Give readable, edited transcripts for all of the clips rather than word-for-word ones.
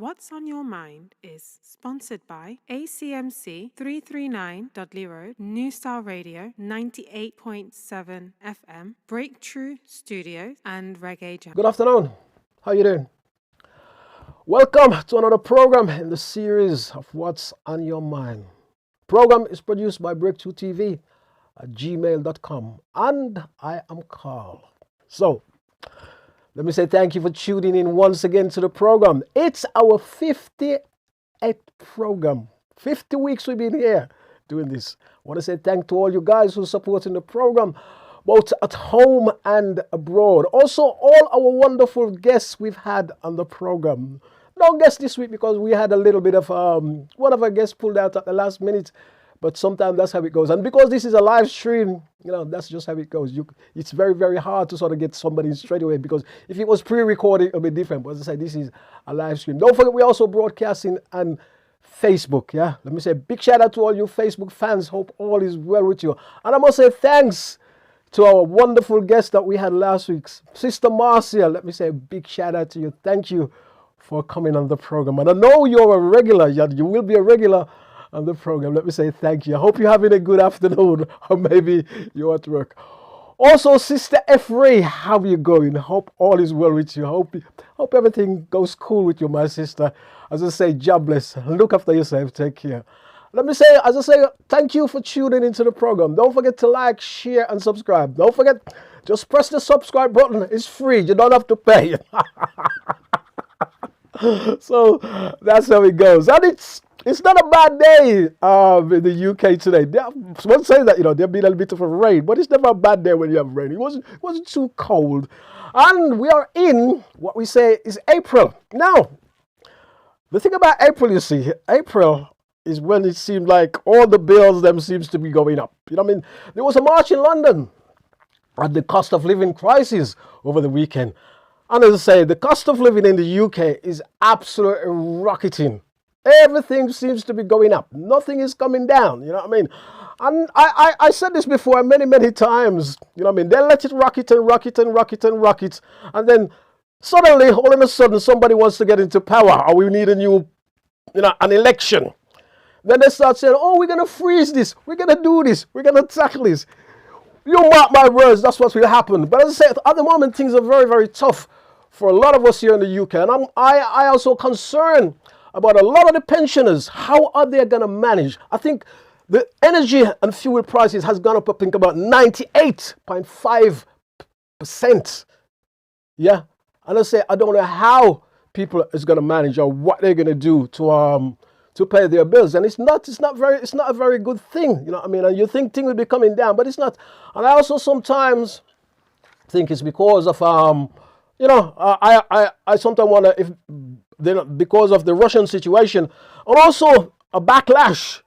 What's on Your Mind is sponsored by ACMC 339 Dudley Road, New Star Radio 98.7 FM, Breakthrough Studios, and Reggae Jam. Good afternoon. How you doing? Welcome to another program in the series of What's on Your Mind. Program is produced by Breakthrough TV at gmail.com, and I am Carl. So, let me say thank you for tuning in once again to the program. It's our 58th program. 50 weeks we've been here doing this. I want to say thank to all you guys who are supporting the program, both at home and abroad. Also, all our wonderful guests we've had on the program. No guests this week because we had a little bit of, one of our guests pulled out at the last minute. But sometimes that's how it goes. And because this is a live stream, that's just how it goes. It's very, very hard to sort of get somebody straight away, because if it was pre-recorded, it would be different. But as I said, this is a live stream. Don't forget, we're also broadcasting on Facebook. Yeah, let me say a big shout out to all you Facebook fans. Hope all is well with you. And I must say thanks to our wonderful guest that we had last week, Sister Marcia. Let me say a big shout out to you. Thank you for coming on the program. And I know you're a regular. You will be a regular on the program. Let me say thank you. I hope you're having a good afternoon, or maybe you're at work. Also, Sister F. Ray, how are you going? Hope all is well with you. Hope everything goes cool with you, my sister. As I say, God bless. Look after yourself. Take care. Let me say, as I say, thank you for tuning into the program. Don't forget to like, share, and subscribe. Don't forget, just press the subscribe button. It's free. You don't have to pay. So that's how it goes. And it's not a bad day in the UK today. Someone says that, there'll be a little bit of a rain, but it's never a bad day when you have rain. It wasn't too cold. And we are in what we say is April. Now, the thing about April, you see, April is when it seemed like all the bills them seems to be going up. There was a march in London at the cost of living crisis over the weekend. And as I say, the cost of living in the UK is absolutely rocketing. Everything seems to be going up. Nothing is coming down. You know what I mean? And I said this before many, many times. You know what I mean? They let it rocket and rocket and rocket and rocket. And then suddenly, all of a sudden, somebody wants to get into power, or we need a new, an election. Then they start saying, oh, we're going to freeze this. We're going to do this. We're going to tackle this. You mark my words, that's what will happen. But as I said, at the moment, things are very, very tough for a lot of us here in the UK. And I also concerned about a lot of the pensioners. How are they going to manage? I think the energy and fuel prices has gone up, I think, about 98.5%. Yeah. And I say, I don't know how people is going to manage or what they're going to do to pay their bills. And it's not a very good thing. You know what I mean? And you think things will be coming down, but it's not. And I also sometimes think it's because of I sometimes wonder if because of the Russian situation, and also a backlash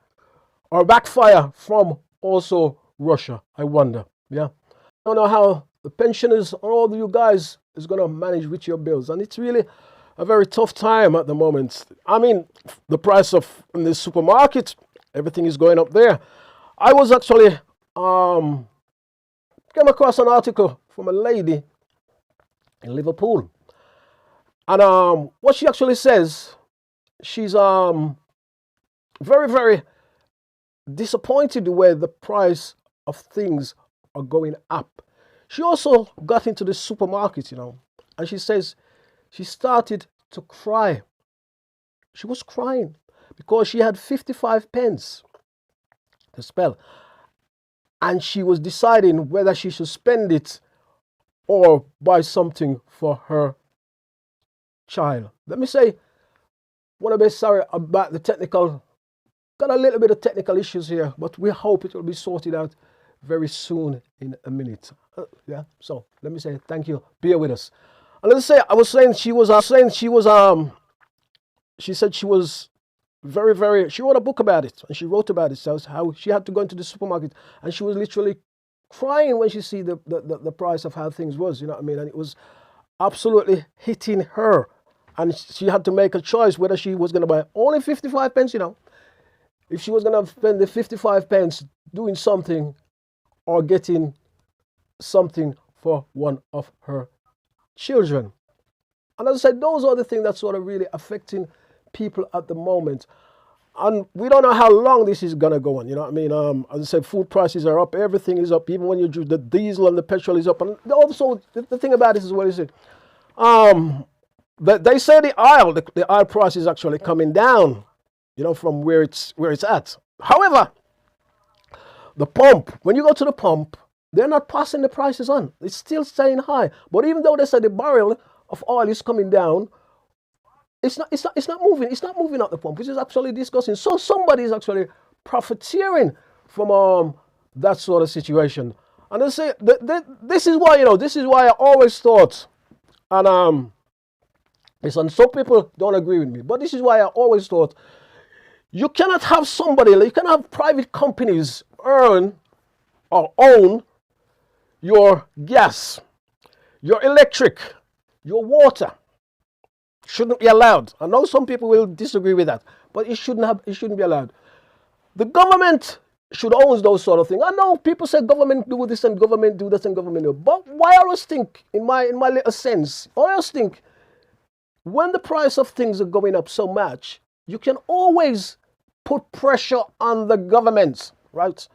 or backfire from also Russia. I wonder. Yeah. I don't know how the pensioners or all of you guys is going to manage with your bills. And it's really a very tough time at the moment. I mean, the price of in the supermarket, everything is going up there. I was actually came across an article from a lady in Liverpool. And what she actually says, she's very, very disappointed the way the price of things are going up. She also got into the supermarket, and she says she started to cry. She was crying because she had 55 pence to spend. And she was deciding whether she should spend it or buy something for her child. Let me say, I want to be sorry about the technical, got a little bit of technical issues here, but we hope it will be sorted out very soon in a minute. So let me say thank you. Bear with us. And let's say, she said she was very, very, she wrote a book about it, and she wrote about it, so how she had to go into the supermarket, and she was literally crying when she see the price of how things was, you know what I mean? And it was absolutely hitting her. And she had to make a choice whether she was going to buy only 55 pence, if she was going to spend the 55 pence doing something or getting something for one of her children. And as I said, those are the things that sort of really affecting people at the moment. And we don't know how long this is going to go on. You know what I mean? As I said, food prices are up. Everything is up. Even when you do the diesel and the petrol is up. And also, the thing about this is what is it? They say the oil price is actually coming down, from where it's at. However, the pump, when you go to the pump, they're not passing the prices on. It's still staying high. But even though they say the barrel of oil is coming down, it's not moving. It's not moving at the pump, which is absolutely disgusting. So somebody is actually profiteering from that sort of situation. And they say this is why I always thought, and listen, some people don't agree with me, but this is why I always thought you cannot have private companies earn or own your gas, your electric, your water. Shouldn't be allowed. I know some people will disagree with that, but it shouldn't be allowed. The government should own those sort of things. I know people say government do this and government do that and government do, but why I always think, in my little sense, I always think when the price of things are going up so much, you can always put pressure on the government, right?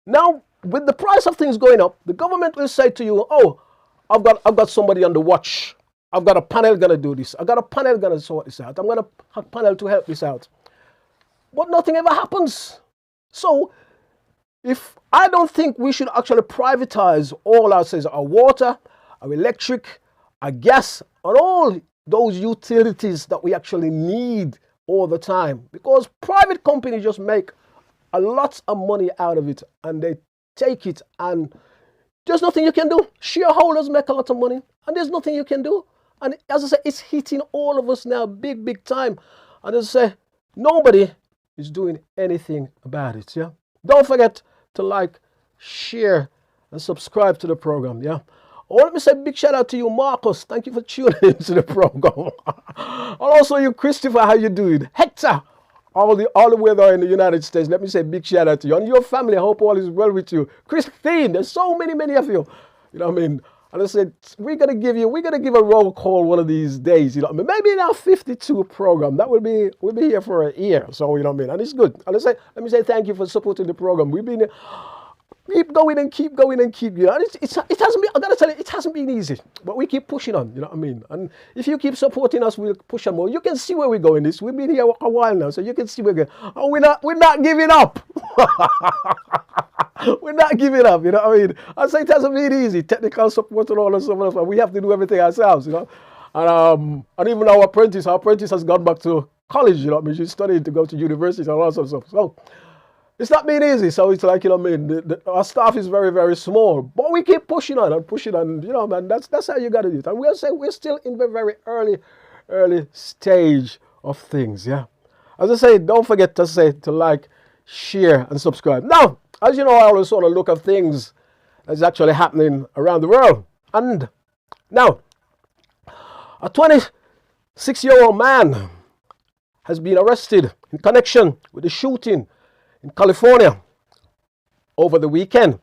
Now, with the price of things going up, the government will say to you, "Oh, I've got somebody on the watch. I've got a panel gonna do this. I've got a panel gonna sort this out. I'm gonna have a panel to help this out." But nothing ever happens. So, I don't think we should actually privatize all our water, our electric, our gas, and all those utilities that we actually need all the time, because private companies just make a lot of money out of it, and they take it, and there's nothing you can do. Shareholders make a lot of money, and there's nothing you can do. And as I say, it's hitting all of us now, big time. And as I say, nobody is doing anything about it. Yeah. Don't forget to like, share, and subscribe to the program. Yeah. Oh, let me say a big shout out to you, Marcus. Thank you for tuning into the program. And also you, Christopher, how you doing? Hector, all the way there in the United States. Let me say a big shout out to you. And your family, I hope all is well with you. Christine, there's so many of you. You know what I mean? And I said, we're gonna give a roll call one of these days. You know what I mean? Maybe in our 52 program. We'll be here for a year. So you know what I mean? And it's good. And let me say thank you for supporting the program. We've been keep going and keep going and keep, you know. And it hasn't been, I gotta tell you, it hasn't been easy. But we keep pushing on, you know what I mean? And if you keep supporting us, we'll push on more. You can see where we're going. We've been here a while now, so you can see where we're going. And we're not giving up. We're not giving up, you know what I mean? I say it hasn't been easy. Technical support and all that stuff, but we have to do everything ourselves, you know. And even our apprentice has gone back to college, you know what I mean? She's studying to go to university and all that sort of stuff. So it's not been easy. So it's like, you know what I mean? Our staff is very, very small, but we keep pushing on, you know, man. That's how you got to do it. And we'll say we're still in the very early stage of things, yeah. As I say, don't forget to like, share, and subscribe. Now, as you know, I always sort of look at things that's actually happening around the world. And now, a 26-year-old man has been arrested in connection with the shooting in California over the weekend.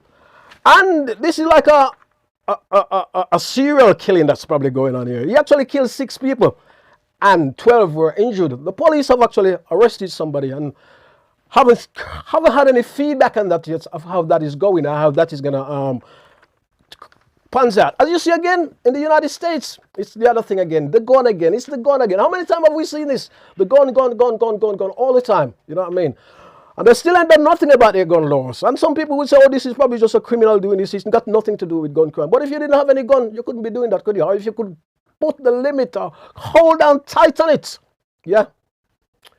And this is like a serial killing that's probably going on here. He actually killed 6 people and 12 were injured. The police have actually arrested somebody and haven't had any feedback on that yet of how that is going and how that is gonna pans out. As you see again in the United States, it's the other thing again. The gun again. It's the gun again. How many times have we seen this? The gun all the time. You know what I mean? And they still ain't done nothing about their gun laws. And some people would say, oh, this is probably just a criminal doing this. It's got nothing to do with gun crime. But if you didn't have any gun, you couldn't be doing that, could you? Or if you could put the limit or hold down tight on it, yeah,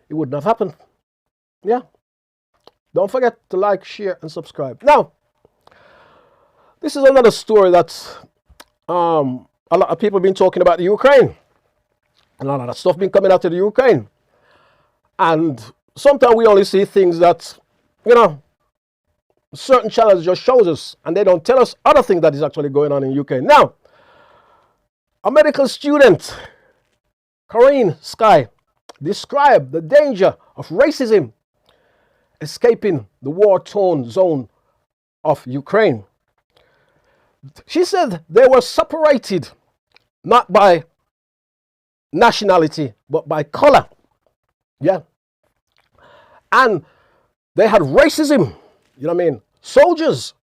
it wouldn't have happened. Yeah. Don't forget to like, share, and subscribe. Now, this is another story that a lot of people have been talking about the Ukraine. A lot of that stuff been coming out of the Ukraine. And sometimes we only see things that, you know, certain channels just shows us, and they don't tell us other things that is actually going on in UK. Now, a medical student, Corinne Sky, described the danger of racism escaping the war-torn zone of Ukraine. She said they were separated not by nationality, but by color. Yeah. And they had racism, you know what I mean? Soldiers,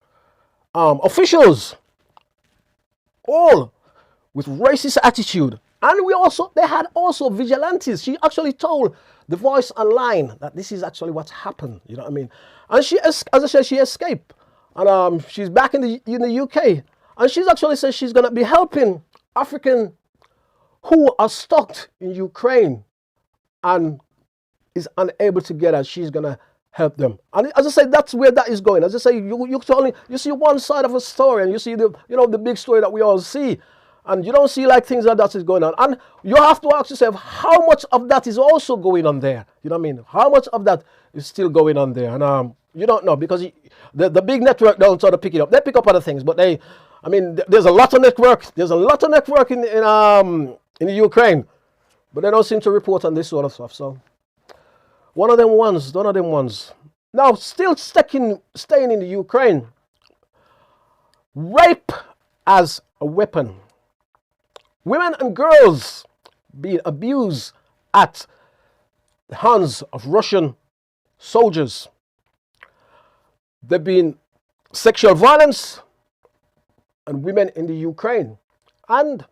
officials, all with racist attitude. And they had also vigilantes. She actually told the Voice Online that this is actually what happened, you know what I mean? And she, as I said, she escaped. And she's back in the UK. And she's actually said she's going to be helping African who are stuck in Ukraine and is unable to get out. She's going to help them. And as I say, that's where that is going. As I say, you see one side of a story, and you see the big story that we all see, and you don't see like things like that is going on. And you have to ask yourself, how much of that is also going on there? You know what I mean? How much of that is still going on there? And you don't know, because the big network don't sort of pick it up. They pick up other things, but there's a lot of network. There's a lot of network in the Ukraine, but they don't seem to report on this sort of stuff. So one of them ones. Now, still staying in the Ukraine, rape as a weapon. Women and girls being abused at the hands of Russian soldiers. There been sexual violence and women in the Ukraine. And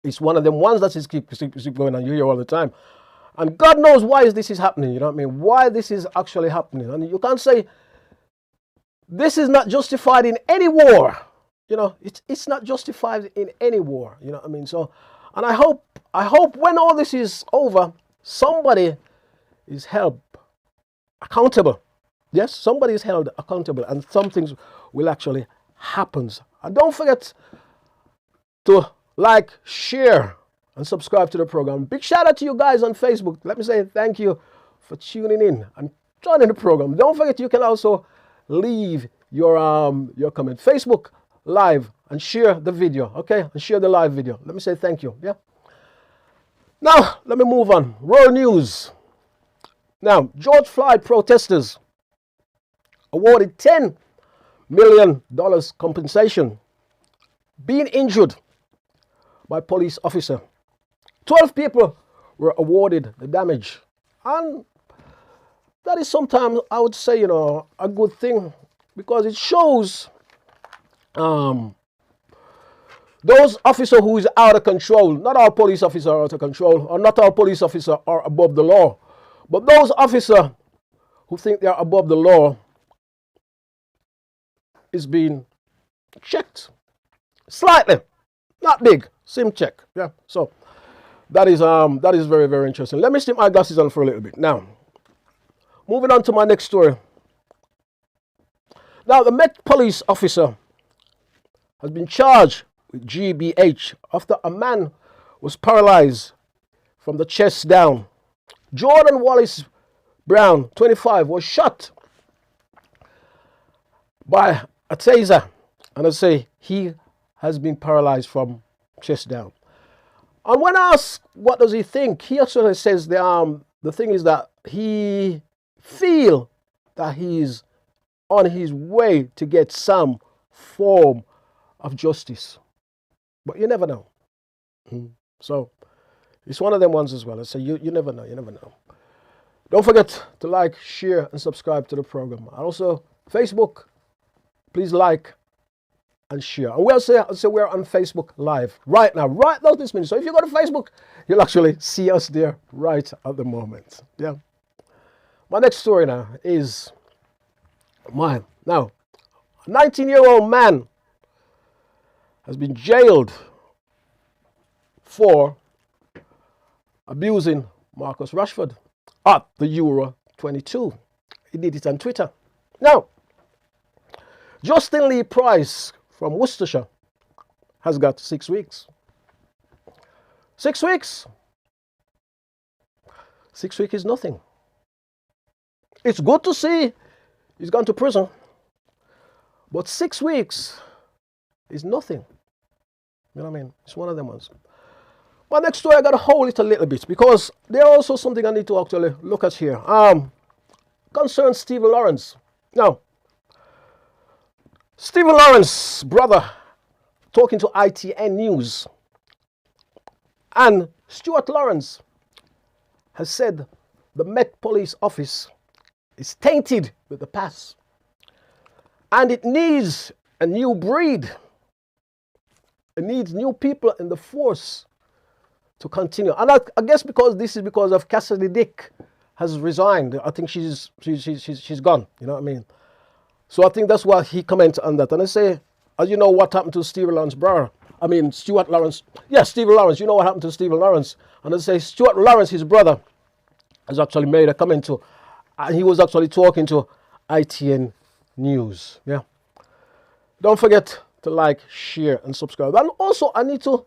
it's one of them ones that is keep going on. You hear all the time. And God knows why this is happening, you know what I mean? Why this is actually happening. And you can't say this is not justified in any war. You know, it's not justified in any war, you know what I mean? So, and I hope when all this is over, somebody is held accountable. Yes, somebody is held accountable, and some things will actually happen. And don't forget to like, share, and subscribe to the program. Big shout out to you guys on Facebook. Let me say thank you for tuning in and joining the program. Don't forget you can also leave your comment. Facebook Live and share the video, okay? And share the live video. Let me say thank you. Yeah. Now let me move on. World news. Now, George Floyd protesters awarded $10 million compensation being injured by police officer. 12 people were awarded the damage. And that is sometimes, I would say, a good thing, because it shows those officers who is out of control. Not all police officers are out of control, or not all police officers are above the law. But those officers who think they are above the law is being checked slightly, not big, sim check. Yeah. So that is very, very interesting. Let me stick my glasses on for a little bit. Now, moving on to my next story. Now, the Met police officer has been charged with GBH after a man was paralyzed from the chest down. Jordan Wallace Brown, 25, was shot by a taser, and I say he has been paralyzed from chest down. And when asked what does he think, he actually says the thing is that he feel that he's on his way to get some form of justice, but you never know. So it's one of them ones as well. I say you never know. You never know. Don't forget to like, share, and subscribe to the program. And also Facebook, please like and share. And we'll say we're on Facebook Live right now this minute. So if you go to Facebook, you'll actually see us there right at the moment. Yeah. My next story now is mine. Now, a 19-year-old man has been jailed for abusing Marcus Rashford at the Euro 22. He did it on Twitter. Now, Justin Lee Price from Worcestershire has got 6 weeks. 6 weeks? 6 weeks is nothing. It's good to see he's gone to prison, but 6 weeks is nothing. You know what I mean? It's one of them ones. My next story, I got to hold it a little bit, because there's also something I need to actually look at here. Concerns Stephen Lawrence. Now, Stephen Lawrence's brother talking to ITN News, and Stuart Lawrence has said the Met Police Office is tainted with the past. And it needs a new breed. It needs new people in the force to continue. And I guess this is because of Cassidy Dick has resigned. I think she's gone. You know what I mean? So I think that's why he commented on that. And I say, as you know, what happened to Stephen Lawrence brother? I mean, Stuart Lawrence. Yes, Stephen Lawrence. You know what happened to Stephen Lawrence? And I say, Stuart Lawrence, his brother, has actually made a comment to, and he was actually talking to ITN News. Yeah. Don't forget to like, share, and subscribe. And also, I need to,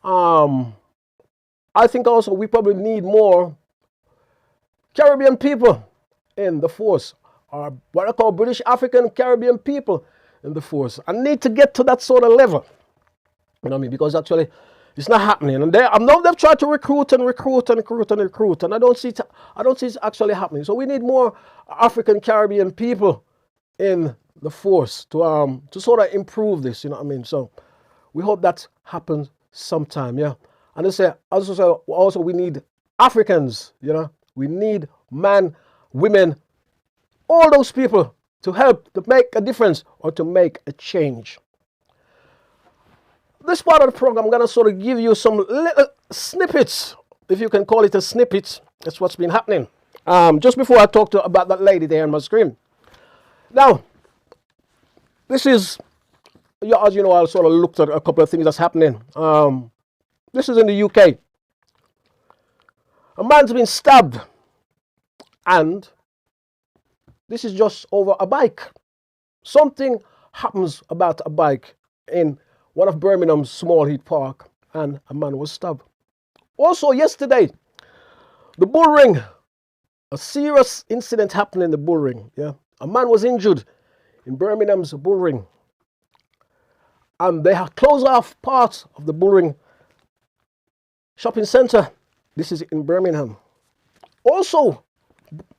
I think also we probably need more Caribbean people in the force, or what I call British African Caribbean people in the force. I need to get to that sort of level. You know what I mean? Because actually, it's not happening. And I know they've tried to recruit, and I don't see it actually happening. So we need more African Caribbean people in the force to sort of improve this. You know what I mean? So we hope that happens sometime. Yeah. And I say also we need Africans. You know, we need men, women, all those people to help to make a difference or to make a change. This part of the program, I'm going to sort of give you some little snippets, if you can call it a snippet. That's what's been happening. Just before I talk about that lady there on my screen. Now, this is, as you know, I sort of looked at a couple of things that's happening. This is in the UK. A man's been stabbed, and this is just over a bike. Something happens about a bike in one of Birmingham's Small Heath Park, and a man was stabbed. Also yesterday, the Bull Ring, a serious incident happened in the Bull Ring. Yeah, a man was injured in Birmingham's Bull Ring, and they have closed off parts of the Bull Ring shopping center. This is in Birmingham. Also,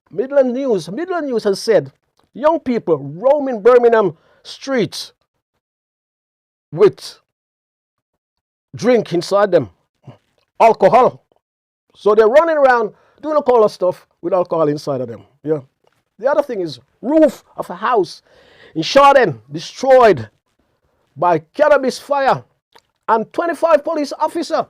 Midland News has said young people roaming Birmingham streets with drink inside them, alcohol. So they're running around doing all kind of stuff with alcohol inside of them. Yeah. The other thing is roof of a house in Chardon destroyed by cannabis fire, and 25 police officers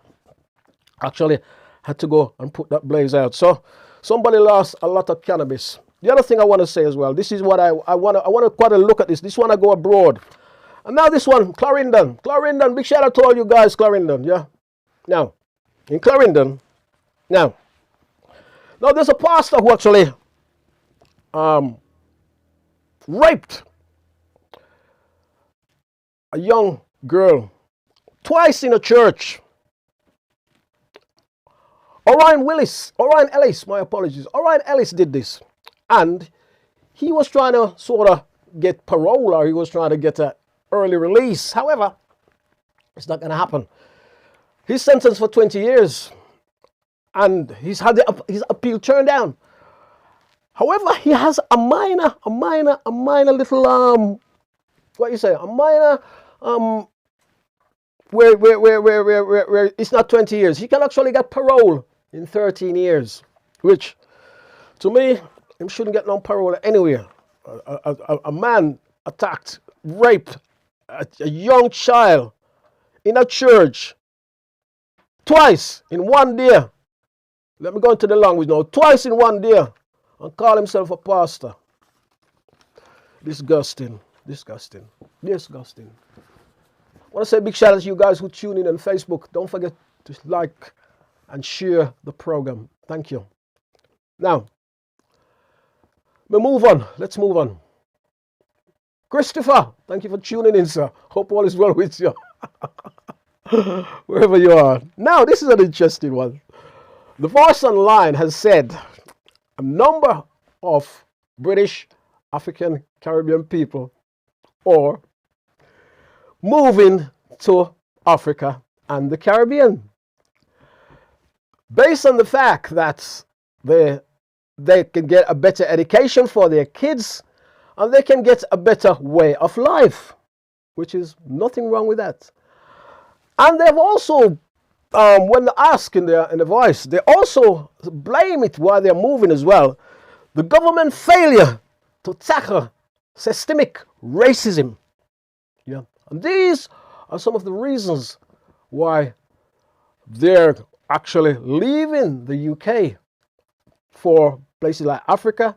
actually had to go and put that blaze out. So somebody lost a lot of cannabis. The other thing I want to say as well, this is what I want to quite a look at this. This one I go abroad. And now this one, Clarendon. Clarendon, big shout out to all you guys, Clarendon, yeah? Now, in Clarendon, now there's a pastor who actually raped a young girl twice in a church. Orion Ellis, my apologies. Orion Ellis did this. And he was trying to sort of get parole, or he was trying to get an early release. However, it's not going to happen. He's sentenced for 20 years. And he's had his appeal turned down. However, he has a minor little, what you say, a minor, where it's not 20 years. He can actually get parole in 13 years, which, to me, he shouldn't get no parole anywhere. A man attacked, raped a young child in a church twice in one day. Let me go into the language now. Twice in one day, and call himself a pastor. Disgusting. I want to say a big shout out to you guys who tune in on Facebook. Don't forget to like and share the program. Thank you. Now, we move on. Let's move on. Christopher, thank you for tuning in, sir. Hope all is well with you. Wherever you are. Now, this is an interesting one. The Voice Online has said a number of British, African, Caribbean people are moving to Africa and the Caribbean, based on the fact that they can get a better education for their kids, and they can get a better way of life, which is nothing wrong with that. And they've also when they ask in the voice, they also blame it while they're moving as well. The government failure to tackle systemic racism. Yeah. And these are some of the reasons why they're actually leaving the UK for places like Africa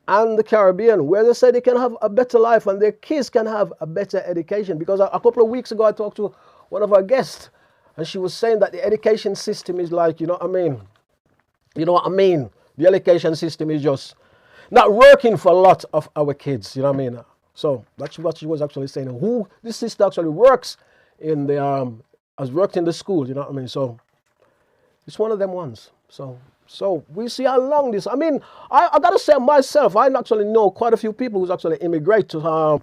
and the Caribbean, where they say they can have a better life and their kids can have a better education. Because a couple of weeks ago, I talked to one of our guests, and she was saying that the education system is like, you know what I mean? You know what I mean? The education system is just not working for a lot of our kids, you know what I mean? So that's what she was actually saying. Who this sister actually works in the has worked in the school, you know what I mean? So it's one of them ones. So we see how long this. I mean, I gotta say myself, I actually know quite a few people who's actually immigrate to.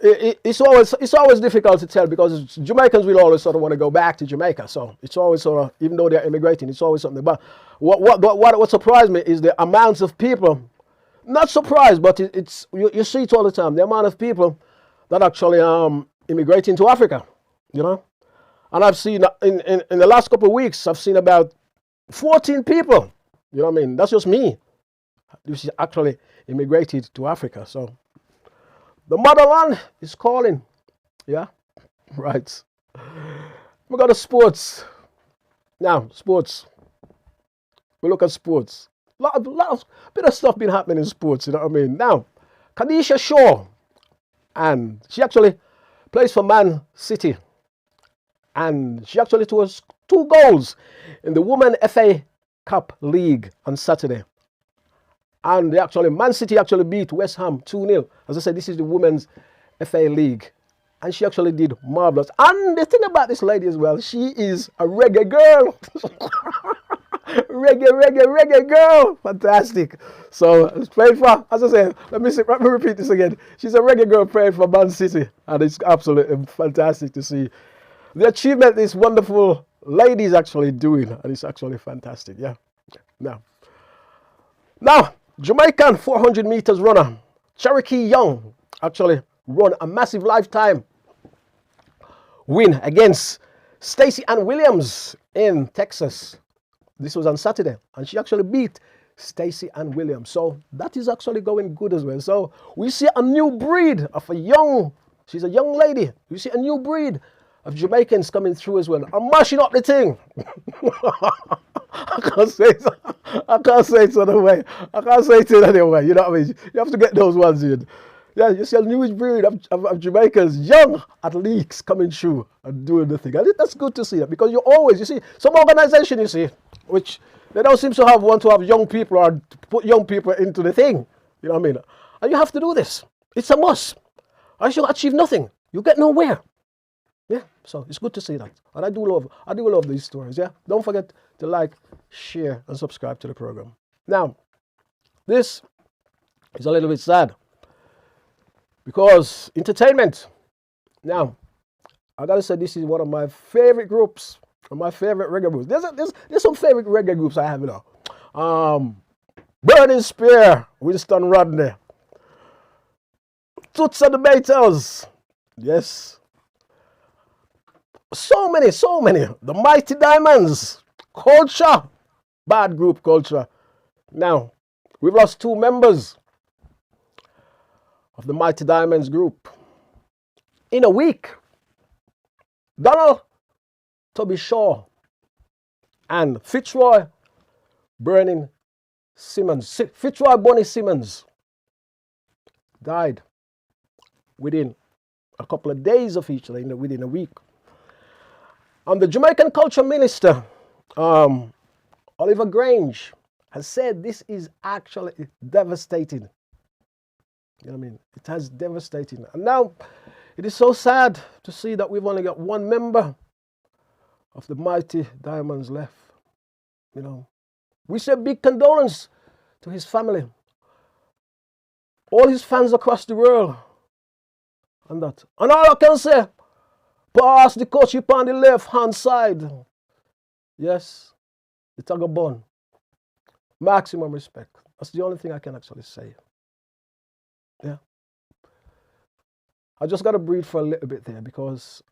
It's always difficult to tell because Jamaicans will always sort of want to go back to Jamaica. So it's always sort of, even though they're immigrating, it's always something. But what surprised me is the amounts of people. Not surprised, but it's you see it all the time. The amount of people that actually immigrating to Africa, you know. And I've seen in the last couple of weeks, I've seen about 14 people. You know what I mean? That's just me. This is actually immigrated to Africa. So the motherland is calling. Yeah, right. We got to sports. Now, sports. We look at sports. Lot of bit of stuff been happening in sports. You know what I mean? Now, Kadisha Shaw, and she actually plays for Man City, and she actually was 2 goals in the Women FA Cup League on Saturday. And Man City actually beat West Ham 2-0. As I said, this is the Women's FA League. And she actually did marvelous. And the thing about this lady as well, she is a reggae girl. reggae girl. Fantastic. So it's played for, as I said, let me repeat this again. She's a reggae girl playing for Man City. And it's absolutely fantastic to see the achievement this wonderful lady is actually doing. And it's actually fantastic. Yeah. Now, Jamaican 400 meters runner Cherokee Young actually won a massive lifetime win against Stacey Ann Williams in Texas. This was on Saturday, and she actually beat Stacey Ann Williams. So that is actually going good as well. So we see a new breed of she's a young lady. We see a new breed of Jamaicans coming through as well. I'm mashing up the thing. I can't say it another way. I can't say it anyway. You know what I mean? You have to get those ones in. Yeah, you see a new breed of Jamaicans, young athletes coming through and doing the thing. And that's good to see that because you see, some organization you see, which they don't seem to want to have young people or put young people into the thing. You know what I mean? And you have to do this. It's a must. Unless you achieve nothing, you get nowhere. Yeah, so it's good to see that. And I do love these stories, yeah? Don't forget to like, share, and subscribe to the program. Now, this is a little bit sad because entertainment. Now, I gotta say this is one of my favorite groups, or my favorite reggae groups. There's some favorite reggae groups I have, you know. Burning Spear, Winston Rodney, Toots and the Maytals, yes. So many. The Mighty Diamonds, Culture, bad group Culture. Now, we've lost 2 members of the Mighty Diamonds group in a week. Donald Toby Shaw and Fitzroy Bonnie Simmons died within a couple of days of each other, within a week. And the Jamaican Culture Minister, Oliver Grange, has said this is actually devastating. You know what I mean? It has devastating. And now, it is so sad to see that we've only got 1 member of the Mighty Diamonds left. You know, we say big condolence to his family, all his fans across the world, and that. And all I can say, pass the coach on the left-hand side. Yes, the Tagabon. Maximum respect. That's the only thing I can actually say. Yeah. I just got to breathe for a little bit there because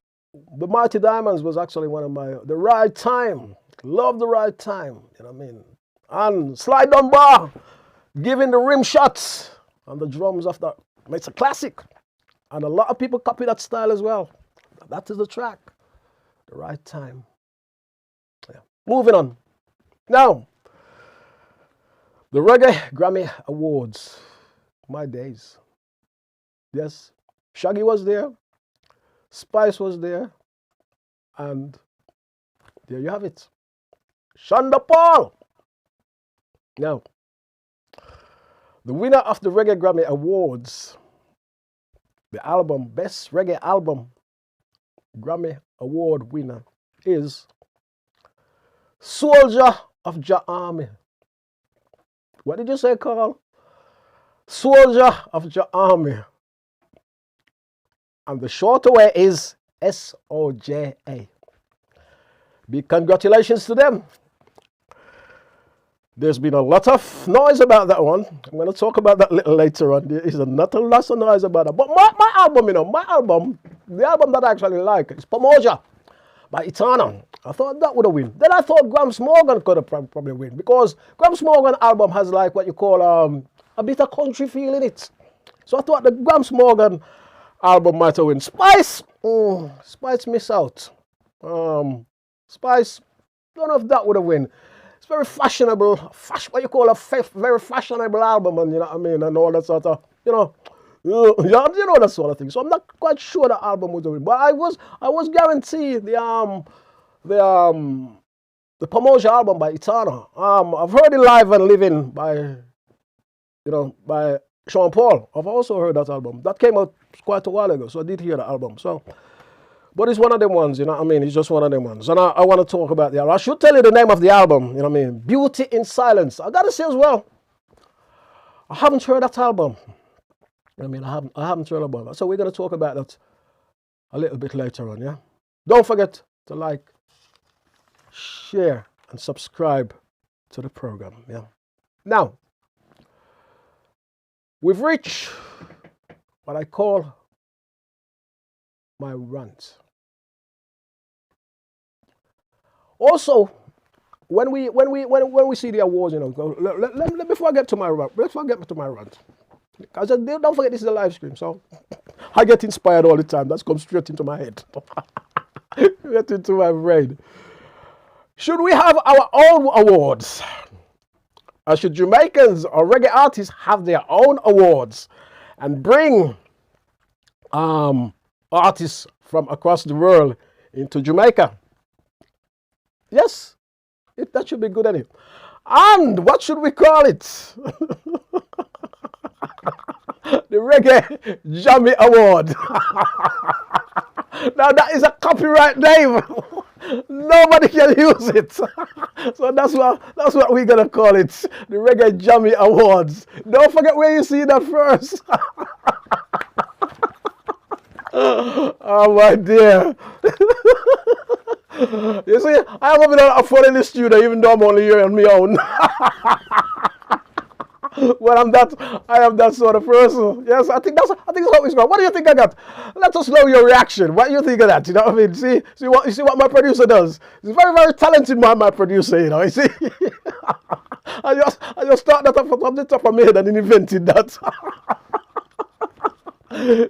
the Mighty Diamonds was actually one of my, the right time. Love the right time. You know what I mean? And Slide Down Bar, giving the rim shots on the drums of that. It's a classic. And a lot of people copy that style as well. That is the track. The right time. Yeah. Moving on. Now, the Reggae Grammy Awards. My days. Yes, Shaggy was there. Spice was there. And there you have it. Shonda Paul. Now, the winner of the Reggae Grammy Awards, the album, Best Reggae Album Grammy Award winner is Soldier of Jah Army. What did you say, Carl? Soldier of Jah Army. And the shorter way is SOJA. Big congratulations to them. There's been a lot of noise about that one. I'm going to talk about that a little later on. There is not a lot of noise about that. But my album, the album that I actually like is Pomoja by Eternal. I thought that would have win. Then I thought Gramps Morgan could have probably win, because Gramps Morgan album has like what you call a bit of country feel in it. So I thought the Gramps Morgan album might have win. Spice, Spice miss out. Spice, don't know if that would have win. It's very fashionable, what you call a very fashionable album, and you know what I mean, and all that sort of, you know that sort of thing. So I'm not quite sure the album would have win, but I was guaranteed the Pomoja album by Eternal. I've heard it live and living by Sean Paul. I've also heard that album. That came out quite a while ago, so I did hear the album. So. But it's one of them ones, you know what I mean? It's just one of them ones. And I want to talk about the album. I should tell you the name of the album, you know what I mean? Beauty in Silence. I got to say as well, I haven't heard that album. I mean, I haven't heard about that. So we're going to talk about that a little bit later on, yeah? Don't forget to like, share, and subscribe to the program, yeah? Now, we've reached what I call my rant. Also, when we see the awards, you know, before I get to my rant, because don't forget this is a live stream, so I get inspired all the time. That's come straight into my head, straight into my brain. Should we have our own awards? Or should Jamaicans or reggae artists have their own awards and bring artists from across the world into Jamaica? Yes, that should be good anyway. And what should we call it? The Reggae Jammy Award. Now that is a copyright name. Nobody can use it. So that's what we're gonna call it. The Reggae Jammy Awards. Don't forget where you see that first. Oh my dear. You see, I haven't been a fun in the studio even though I'm only here on my own. Well, I am that sort of person. Yes, I think that's how it's going. What do you think I got? Let us know your reaction. What do you think of that? You know what I mean? See what my producer does. He's very, very talented man, my producer, you know, you see. I just start that up from the top of my head and invented that.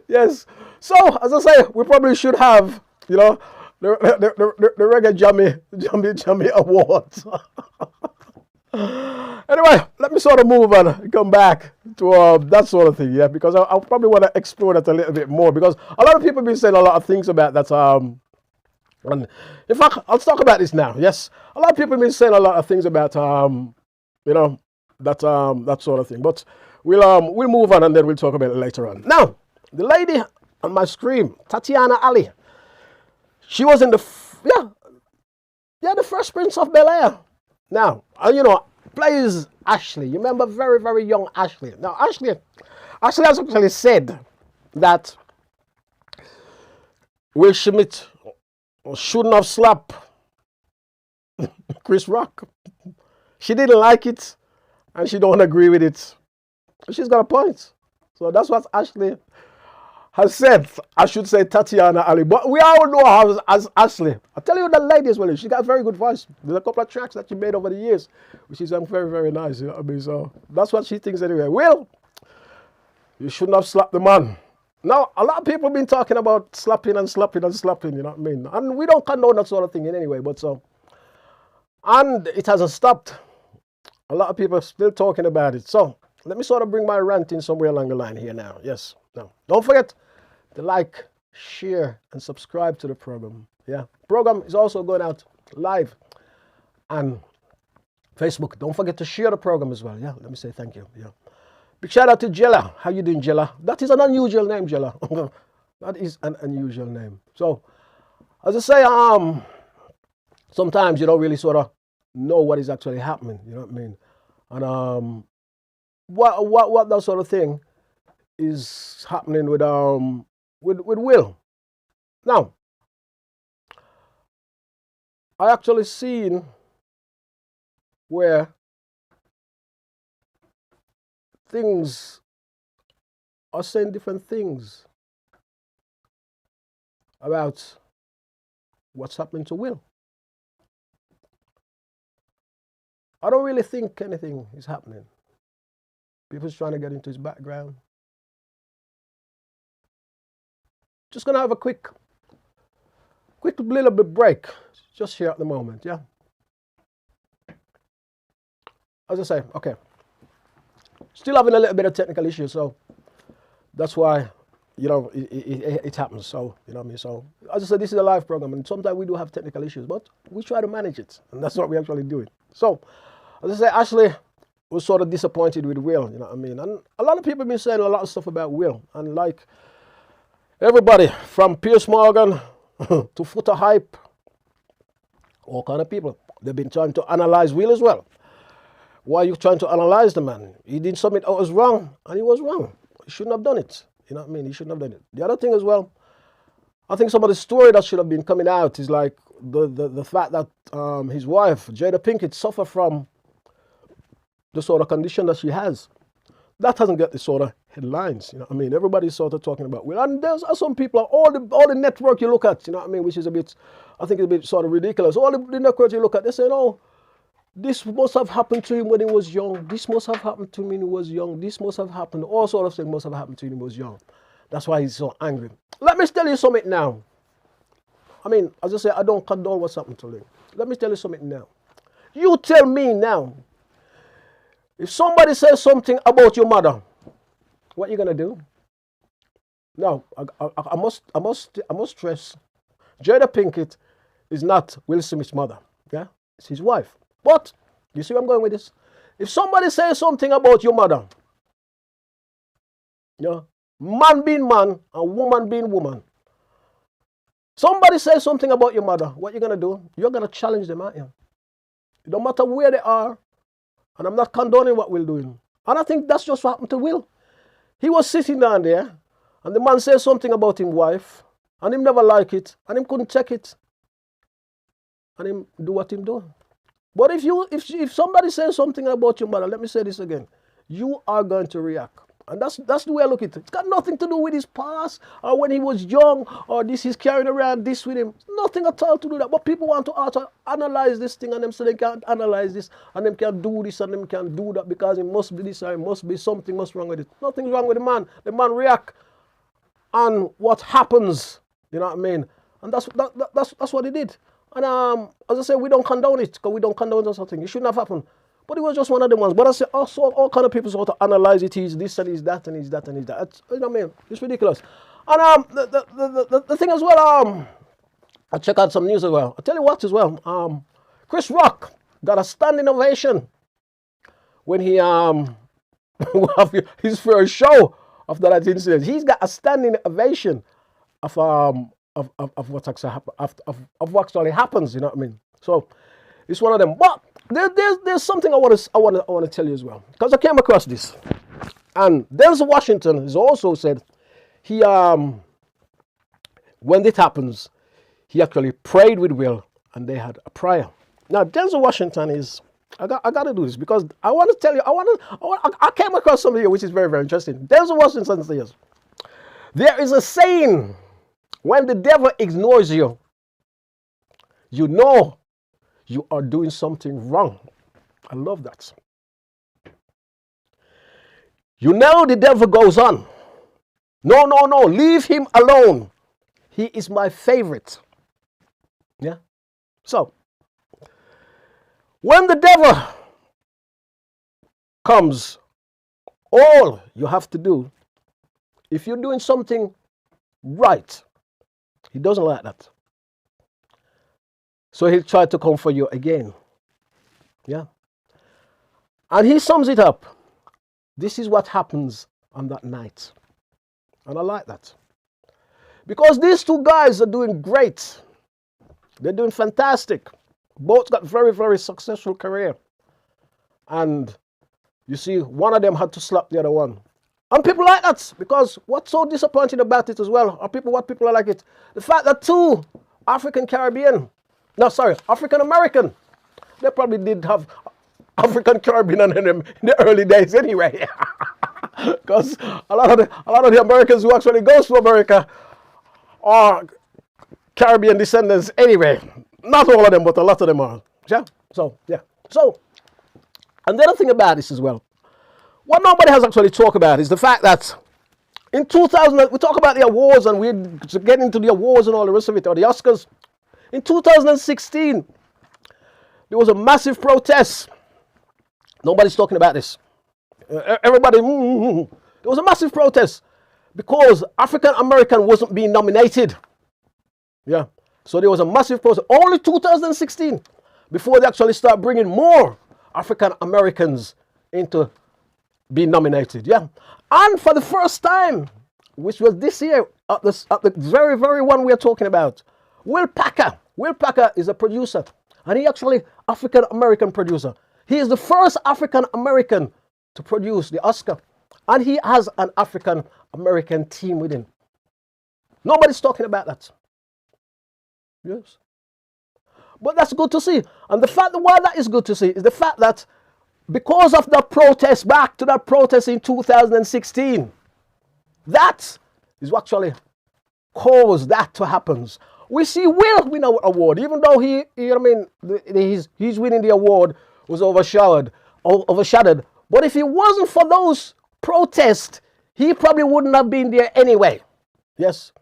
Yes. So, as I say, we probably should have, you know, the Reggae Jammy Awards. Anyway, let me sort of move on and come back to that sort of thing, yeah, because I probably want to explore that a little bit more, because a lot of people have been saying a lot of things about that. And in fact, I'll talk about this now. Yes, a lot of people have been saying a lot of things about, you know, that sort of thing. But we'll move on and then we'll talk about it later on. Now, the lady on my screen, Tatiana Ali, she was in the Fresh Prince of Bel-Air. Now, you know, plays Ashley. You remember very, very young Ashley. Now, Ashley has actually said that Will Smith shouldn't have slapped Chris Rock. She didn't like it, and she don't agree with it. She's got a point. So that's what Ashley has said, I should say Tatiana Ali, but we all know her as Ashley. I tell you, that lady as well, she got a very good voice. There's a couple of tracks that she made over the years, which is very, very nice. You know what I mean? So that's what she thinks anyway. Will, you shouldn't have slapped the man. Now, a lot of people have been talking about slapping and slapping and slapping, you know what I mean? And we don't condone that sort of thing in any way, but so. And it hasn't stopped. A lot of people are still talking about it. So let me sort of bring my rant in somewhere along the line here now. Yes. Now, don't forget to like, share, and subscribe to the program. Yeah. Program is also going out live on Facebook. Don't forget to share the program as well. Yeah. Let me say thank you. Yeah. Big shout out to Jella. How you doing, Jella? That is an unusual name, Jella. That is an unusual name. So, as I say, sometimes you don't really sort of know what is actually happening. You know what I mean? And what that sort of thing is happening with Will. Now, I actually seen where things are saying different things about what's happening to Will. I don't really think anything is happening. People's trying to get into his background. Just gonna have a quick little bit break just here at the moment, yeah. As I say, okay. Still having a little bit of technical issues, so that's why, you know, it happens. So, you know what I mean? So, as I said, this is a live program, and sometimes we do have technical issues, but we try to manage it, and that's what we're actually doing. So, as I say, Ashley was sort of disappointed with Will, you know what I mean? And a lot of people have been saying a lot of stuff about Will, and like everybody from Piers Morgan to Footer Hype, all kind of people, they've been trying to analyze Will as well. Why are you trying to analyze the man? He did something that was wrong, and he was wrong. He shouldn't have done it. You know what I mean? He shouldn't have done it. The other thing as well, I think some of the story that should have been coming out is like the fact that his wife, Jada Pinkett, suffered from the sort of condition that she has. That hasn't got the sort of headlines, you know what I mean? Everybody's sort of talking about Will. And there's some people, all the network you look at, you know what I mean, which is a bit, I think it's a bit sort of ridiculous. All the networks you look at, they say, no, this must have happened to him when he was young. This must have happened to him when he was young. This must have happened. All sort of things must have happened to him when he was young. That's why he's so angry. Let me tell you something now. I mean, as I say, I don't condone what's happened to him. Let me tell you something now. You tell me now, if somebody says something about your mother, what are you gonna do? No, I must stress, Jada Pinkett is not Will Smith's mother. Yeah, it's his wife. But you see where I'm going with this? If somebody says something about your mother, you know, man being man and woman being woman, somebody says something about your mother, what are you gonna do? You're gonna challenge them, aren't you? It don't matter where they are, and I'm not condoning what Will doing. And I think that's just what happened to Will. He was sitting down there, and the man says something about his wife, and him never like it, and him couldn't check it, and him do what him do. But if somebody says something about your mother, let me say this again, you are going to react. And that's the way I look at it. It's got nothing to do with his past, or when he was young, or this he's carrying around this with him. Nothing at all to do that. But people want to analyze this thing, and them say they can't analyze this, and them can't do this, and them can't do that, because it must be this, or it must be something must wrong with it. Nothing's wrong with the man. The man react on what happens. You know what I mean? And that's what he did. And as I say, we don't condone it, because we don't condone that sort of thing. It shouldn't have happened. But it was just one of the ones. But I say, also, all kind of people sort of analyze it. He's this and he's that and he's that and he's that. It's, you know what I mean? It's ridiculous. And the thing as well, I check out some news as well. I'll tell you what as well. Chris Rock got a standing ovation when he his first show after that incident. He's got a standing ovation of what actually of what actually happens. You know what I mean? So it's one of them. But there's something I want to tell you as well, because I came across this, and Denzel Washington has also said he when it happens, he actually prayed with Will, and they had a prayer. Now Denzel Washington is, I got to do this because I want to tell you, I came across something here which is very, very interesting. Denzel Washington says There is a saying, when the devil ignores you, you know you are doing something wrong. I love that. You know the devil goes on. No, no, no, leave him alone. He is my favorite. Yeah. So, when the devil comes, all you have to do, if you're doing something right, he doesn't like that. So he'll try to come for you again. Yeah. And he sums it up. This is what happens on that night. And I like that. Because these two guys are doing great. They're doing fantastic. Both got very, very successful career. And you see, one of them had to slap the other one. And people like that, because what's so disappointing about it as well, are what people are like it, the fact that two African American, they probably did have African Caribbean in them in the early days anyway. Because a lot of the Americans who actually goes to America are Caribbean descendants anyway. Not all of them, but a lot of them are. Yeah. So, and the other thing about this as well, what nobody has actually talked about is the fact that in 2000, we talk about the awards and we get into the awards and all the rest of it, or the Oscars. In 2016, there was a massive protest. Nobody's talking about this. Everybody, there was a massive protest because African American wasn't being nominated. Yeah. So there was a massive protest. Only 2016 before they actually start bringing more African Americans into being nominated. Yeah. And for the first time, which was this year, at the very, very one we are talking about, Will Packer is a producer, and he actually African American producer. He is the first African American to produce the Oscar, and he has an African American team with him. Nobody's talking about that. Yes. But that's good to see. And the fact that why that is good to see is the fact that because of that protest, back to that protest in 2016, that is what actually caused that to happen. We see Will win an award, even though he's winning the award was overshadowed. But if it wasn't for those protests, he probably wouldn't have been there anyway. Yes.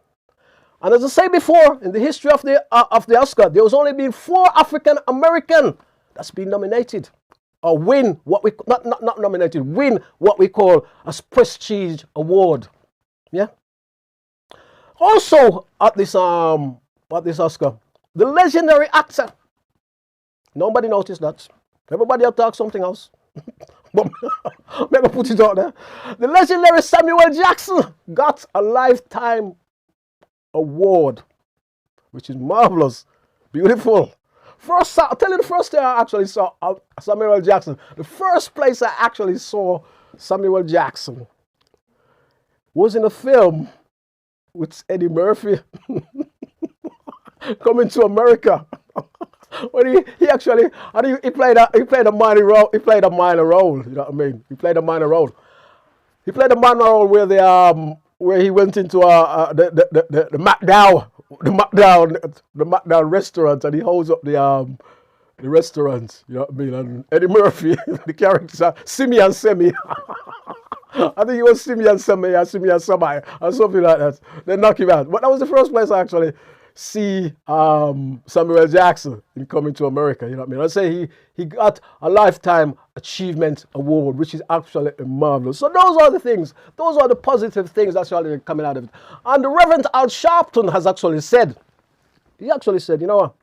And as I said before, in the history of the Oscar, there was only been 4 African American that's been nominated or win what we not nominated, win what we call a prestige award. Yeah. Also at this Oscar, the legendary actor. Nobody noticed that. Everybody else talks something else. But I'm going to put it out there. The legendary Samuel Jackson got a lifetime award, which is marvelous, beautiful. I'll tell you the first time I actually saw Samuel Jackson. The first place I actually saw Samuel Jackson was in a film with Eddie Murphy, Coming to America. When he played a minor role. You know what I mean? He played a minor role. He played a minor role where he went into the McDowell restaurant, and he holds up the restaurant. You know what I mean? And Eddie Murphy, the character Simeon Semi. I think he was Simeon Semi or Simeon Semi or something like that. They knock him out. But that was the first place I actually see Samuel Jackson in Coming to America. You know what I mean? I say he got a Lifetime Achievement Award, which is actually marvelous. So those are the things. Those are the positive things that's actually coming out of it. And the Reverend Al Sharpton has actually said, you know what?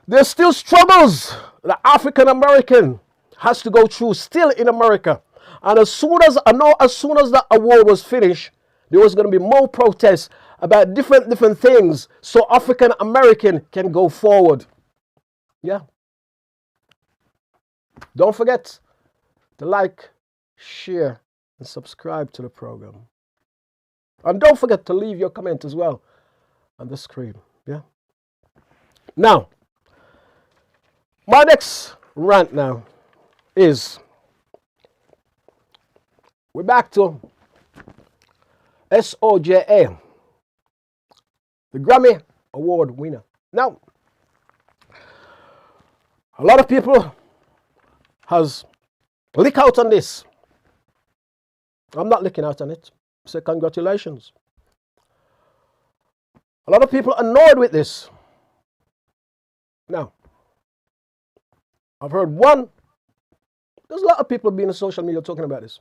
There's still struggles that African American has to go through still in America. And as soon as that award was finished, there was going to be more protests about different things so African American can go forward. Yeah. Don't forget to like, share, and subscribe to the program. And don't forget to leave your comment as well on the screen. Yeah. Now, my next rant now is we're back to SOJA, the Grammy Award winner. Now, a lot of people has lick out on this. I'm not licking out on it. Say congratulations. A lot of people annoyed with this. Now, I've heard one. There's a lot of people being on social media talking about this.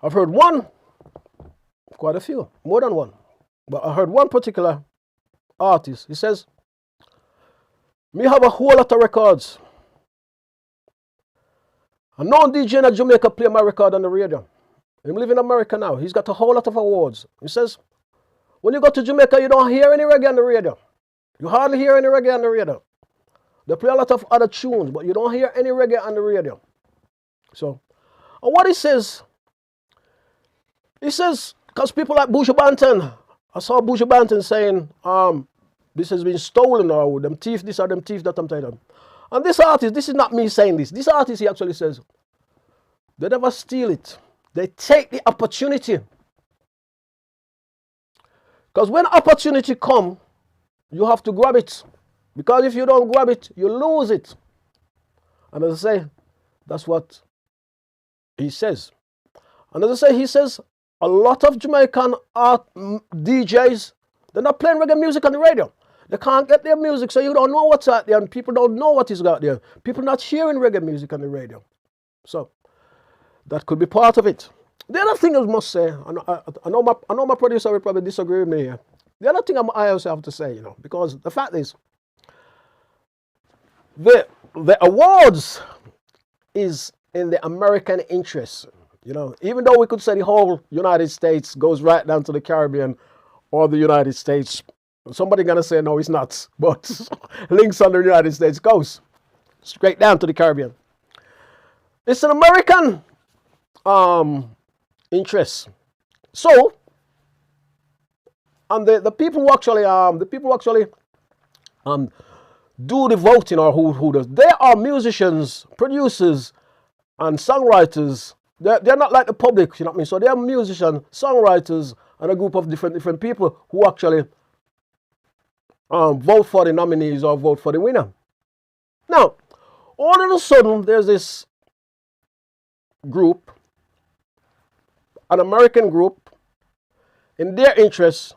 I've heard one, quite a few, more than one. But I heard one particular artist. He says, me have a whole lot of records. And no DJ in Jamaica play my record on the radio. He live in America now. He's got a whole lot of awards. He says, when you go to Jamaica, you don't hear any reggae on the radio. You hardly hear any reggae on the radio. They play a lot of other tunes, but you don't hear any reggae on the radio. So, and what he says, because people like Buju Banton, I saw Buju Banton saying, this has been stolen, or them thief this or them thief that, I'm telling them. And this artist, this is not me saying this. This artist, he actually says, they never steal it. They take the opportunity. Because when opportunity come, you have to grab it. Because if you don't grab it, you lose it. And as I say, that's what he says. And as I say, he says, a lot of Jamaican DJs, they're not playing reggae music on the radio. They can't get their music, so you don't know what's out there, and people don't know what is out there. People not hearing reggae music on the radio. So, that could be part of it. The other thing I must say, I know my producer will probably disagree with me here. The other thing I also have to say, because the fact is, the awards is in the American interest. Even though we could say the whole United States goes right down to the Caribbean or the United States, somebody gonna say no, it's not. But links on the United States goes straight down to the Caribbean. It's an American interest. So, and the people who actually do the voting, or who does, they are musicians, producers, and songwriters. They're not like the public, you know what I mean? So they're musicians, songwriters, and a group of different people who actually vote for the nominees or vote for the winner. Now, all of a sudden, there's this group, an American group, in their interests,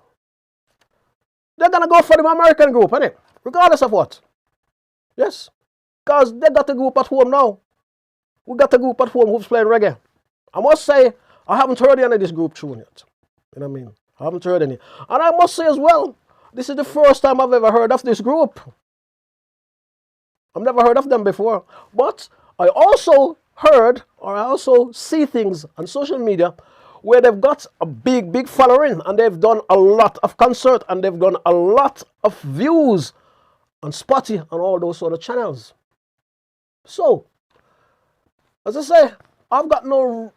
they're going to go for the American group, isn't it? Regardless of what. Yes. Because they got a group at home now. We got a group at home who's playing reggae. I must say, I haven't heard any of this group tune yet. You know what I mean? I haven't heard any. And I must say as well, this is the first time I've ever heard of this group. I've never heard of them before. But I also heard, or I also see things on social media where they've got a big following, and they've done a lot of concert, and they've done a lot of views on Spotify and all those sort of channels. So, as I say, I've got no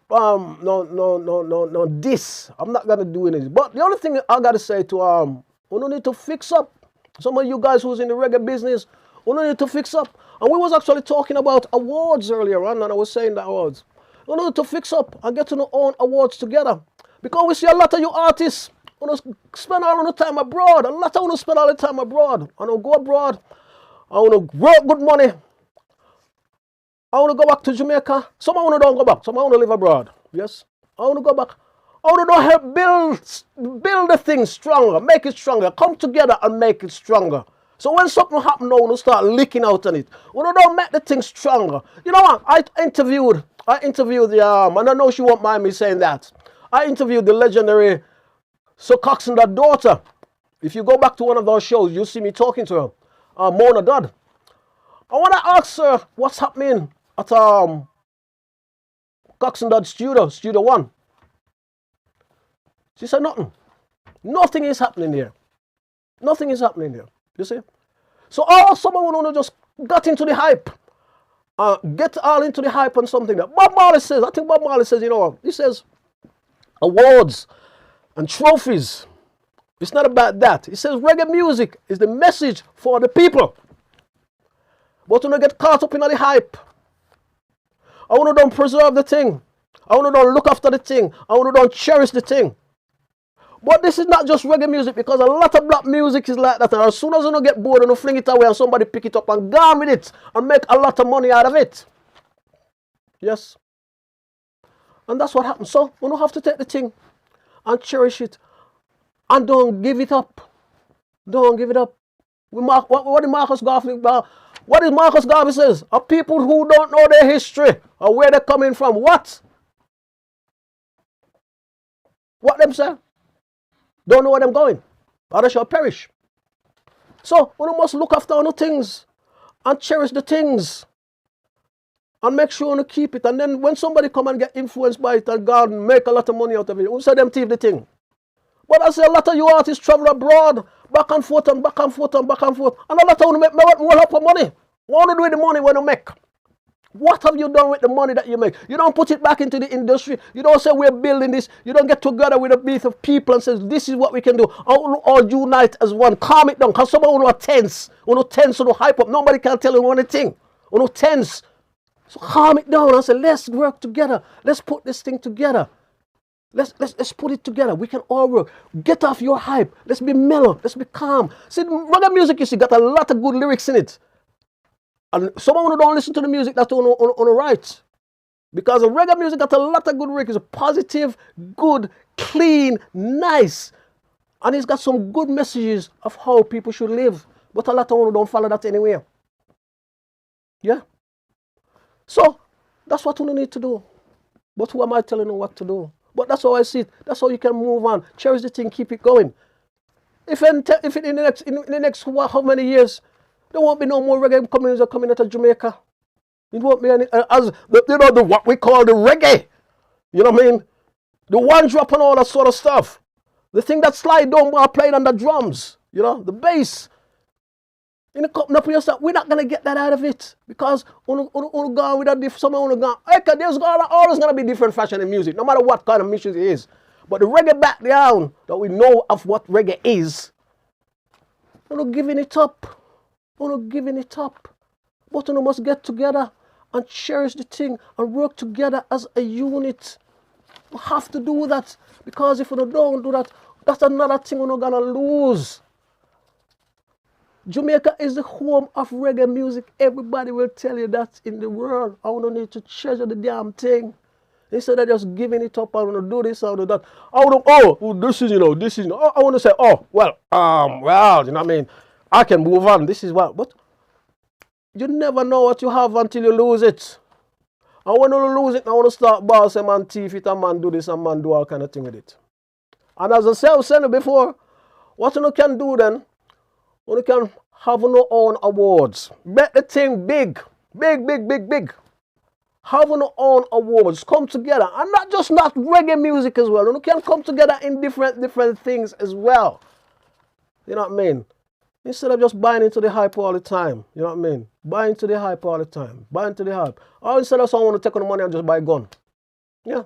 diss. I'm not gonna do anything. But the only thing I gotta say to we don't need to fix up. Some of you guys who's in the reggae business, we don't need to fix up. And we was actually talking about awards earlier on, and I was saying that awards. We need to fix up and get to our own awards together. Because we see a lot of you artists want to spend all the time abroad. A lot of you want to spend all the time abroad. I want to go abroad. I want to work good money. I want to go back to Jamaica. Some I want to don't go back. Some I want to live abroad. Yes. I want to go back. I want to help build the thing stronger, make it stronger. Come together and make it stronger. So when something happens now, we start leaking out on it. We don't make the thing stronger. You know what? I interviewed the and I know she won't mind me saying that. I interviewed the legendary Sir Coxson's daughter. If you go back to one of those shows, you'll see me talking to her, Mona Dodd. I want to ask her what's happening at Coxson's Dodd Studio 1. She said nothing. Nothing is happening here. Nothing is happening here. You see? So someone who just got into the hype. Get all into the hype on something that Bob Marley says. I think Bob Marley says, he says awards and trophies. It's not about that. He says reggae music is the message for the people. But when I get caught up in the hype, I want to don't preserve the thing. I want to don't look after the thing. I want to don't cherish the thing. But this is not just reggae music, because a lot of black music is like that. And as soon as you don't get bored and you fling it away and somebody pick it up and go with it and make a lot of money out of it. Yes. And that's what happens. So we don't have to take the thing and cherish it and don't give it up. Don't give it up. What did Marcus Garvey about? What is Marcus Garvey says? Are people who don't know their history or where they're coming from. What? What them say? Don't know where them going, or they shall perish. So we must look after our things and cherish the things and make sure we keep it. And then when somebody come and get influenced by it and God make a lot of money out of it, we say them thief the thing. But I say a lot of you artists travel abroad, back and forth and back and forth and back and forth. And a lot of you make more help for money. What do you do with the money when you make? What have you done with the money that you make? You don't put it back into the industry. You don't say we're building this. You don't get together with a bit of people and say this is what we can do. All unite as one. Calm it down. Because some of you are tense. You tense, you hype up. Nobody can tell you anything. You tense. So calm it down and say let's work together. Let's put this thing together. Let's put it together. We can all work. Get off your hype. Let's be mellow. Let's be calm. See, reggae music, you see, got a lot of good lyrics in it. And someone who don't listen to the music that's on the right. Because the reggae music got a lot of good lyrics. It's positive, good, clean, nice. And it's got some good messages of how people should live. But a lot of people don't follow that anywhere. Yeah? So, that's what we need to do. But who am I telling you what to do? But that's how I see it. That's how you can move on. Cherish the thing, keep it going. If in the next how many years, there won't be no more reggae communities coming out of Jamaica. It won't be any, what we call the reggae. You know what I mean? The one drop and all that sort of stuff. The thing that slide down while playing on the drums. You know, the bass. In the company of yourself, we're not going to get that out of it. Because gone with a someone gone, okay, there's always going to be different fashion in music, no matter what kind of music it is. But the reggae background that we know of what reggae is, we're not giving it up. We're not giving it up. But we must get together and cherish the thing and work together as a unit. We have to do that. Because if we don't do that, that's another thing we're not going to lose. Jamaica is the home of reggae music. Everybody will tell you that in the world. I want to need to treasure the damn thing. Instead of just giving it up, I want to do this, I want to do that. I want to, this is, I want to say, well, you know what I mean? I can move on. This is what, but you never know what you have until you lose it. And when you lose it, I want to start boss, a man thief it, a man do this, a man do all kind of thing with it. And as I said before, what you can do then, you can have your own awards. Make the thing big. Big. Have your own awards. Come together. And not reggae music as well. You can come together in different things as well. You know what I mean? Instead of just buying into the hype all the time. You know what I mean? Buy into the hype all the time. Buy into the hype. Or instead of someone to take on the money and just buy a gun. Yeah.